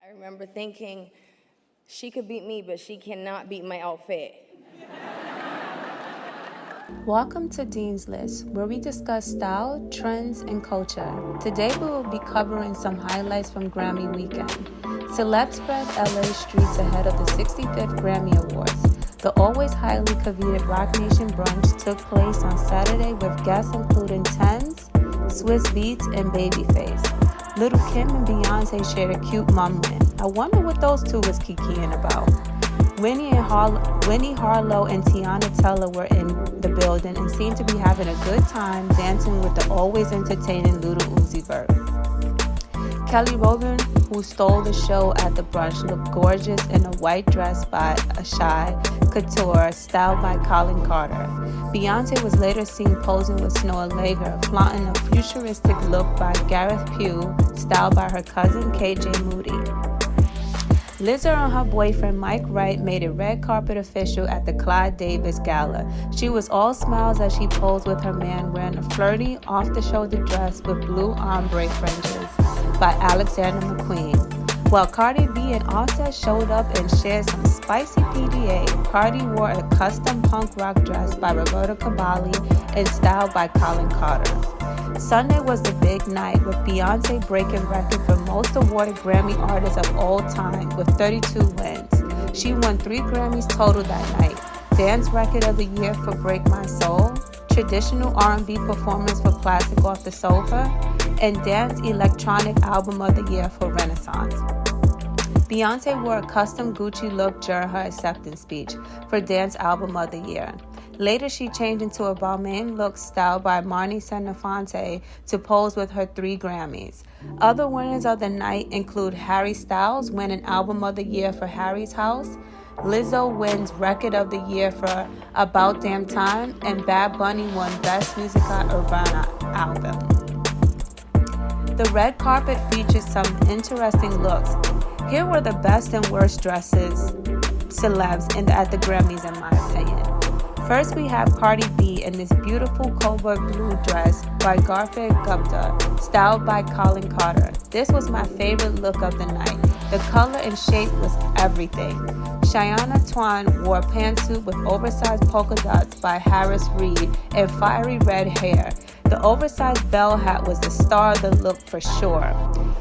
I remember thinking, she could beat me, but she cannot beat my outfit. Welcome to Dean's List, where we discuss style, trends, and culture. Today we will be covering some highlights from Grammy weekend. Celebs spread LA streets ahead of the 65th Grammy Awards. The always highly coveted Roc Nation Brunch took place on Saturday with guests including Tens, Swiss Beats, and Babyface. Lil Kim and Beyonce shared a cute moment. I wonder what those two was kikiing about. Winnie Harlow and Tiana Teller were in the building and seemed to be having a good time dancing with the always entertaining Lil Uzi Vert. Kelly Rowland, who stole the show at the brunch, looked gorgeous in a white dress by Ashley Couture, styled by Colin Carter. Beyonce was later seen posing with Snow Lager, flaunting a futuristic look by Gareth Pugh, styled by her cousin KJ Moody. Lizzo and her boyfriend Mike Wright made it red carpet official at the Clive Davis Gala. She was all smiles as she posed with her man wearing a flirty, off-the-shoulder dress with blue ombre fringes by Alexander McQueen. While Cardi B and Offset showed up and shared some spicy PDA, Cardi wore a custom punk rock dress by Roberto Cavalli and styled by Colin Carter. Sunday was the big night, with Beyonce breaking record for most awarded Grammy artist of all time with 32 wins. She won 3 Grammys total that night: Dance Record of the Year for Break My Soul, Traditional R&B Performance for Plastic Off the Sofa, and Dance Electronic Album of the Year for Renaissance. Beyonce wore a custom Gucci look during her acceptance speech for Dance Album of the Year. Later, she changed into a Balmain look styled by Marni Senafonte to pose with her 3 Grammys. Other winners of the night include Harry Styles winning Album of the Year for Harry's House, Lizzo wins Record of the Year for About Damn Time, and Bad Bunny won Best Musica Urbana Album. The red carpet featured some interesting looks. Here were the best and worst dresses celebs at the Grammys, in my opinion. First, we have Cardi B in this beautiful cobalt blue dress by Garfield Gupta, styled by Colin Carter. This was my favorite look of the night. The color and shape was everything. Shayna Twain wore a pantsuit with oversized polka dots by Harris Reed and fiery red hair. The oversized bell hat was the star of the look for sure.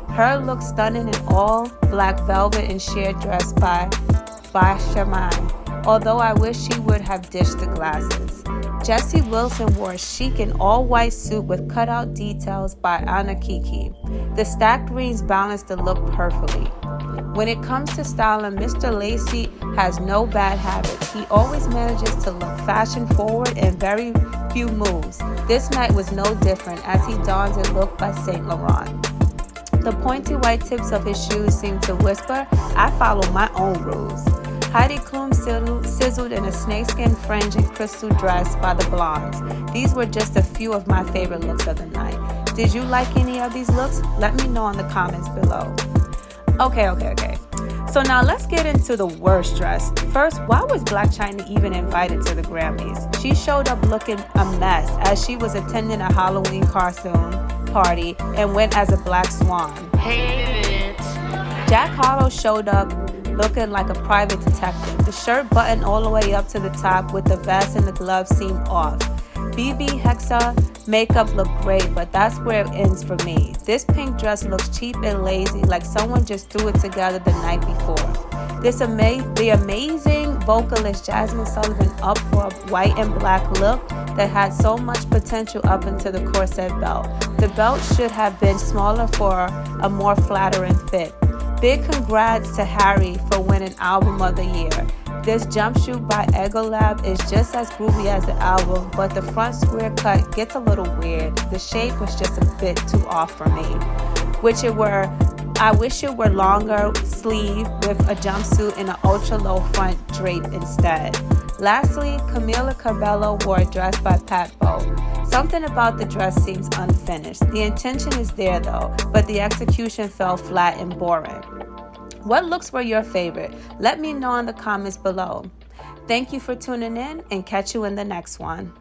Her looked stunning in all black velvet and sheer dress by Shaman, although I wish she would have dished the glasses. Jessie Wilson wore a chic and all-white suit with cutout details by Anna Kiki. The stacked rings balanced the look perfectly. When it comes to styling, Mr. Lacey has no bad habits. He always manages to look fashion-forward and very few moves. This night was no different as he dons a look by Saint Laurent. The pointy white tips of his shoes seemed to whisper, "I follow my own rules." Heidi Klum sizzled in a snakeskin fringe and crystal dress by the Blondes. These were just a few of my favorite looks of the night. Did you like any of these looks? Let me know in the comments below. Okay. So now let's get into the worst dress. First, why was Blac Chyna even invited to the Grammys? She showed up looking a mess as she was attending a Halloween costume party and went as a black swan. Jack Harlow showed up looking like a private detective. The shirt buttoned all the way up to the top with the vest and the gloves seemed off. BB Hexa makeup looked great, but that's where it ends for me. This pink dress looks cheap and lazy, like someone just threw it together the night before. The amazing vocalist Jasmine Sullivan up for a white and black look that had so much potential up into the corset belt. The belt should have been smaller for a more flattering fit. Big congrats to Harry for winning Album of the Year. This jumpsuit by Egolab is just as groovy as the album, but the front square cut gets a little weird. The shape was just a bit too off for me. I wish it were longer sleeve with a jumpsuit and an ultra low front drape instead. Lastly, Camila Cabello wore a dress by Pat Bowe. Something about the dress seems unfinished. The intention is there though, but the execution fell flat and boring. What looks were your favorite? Let me know in the comments below. Thank you for tuning in and catch you in the next one.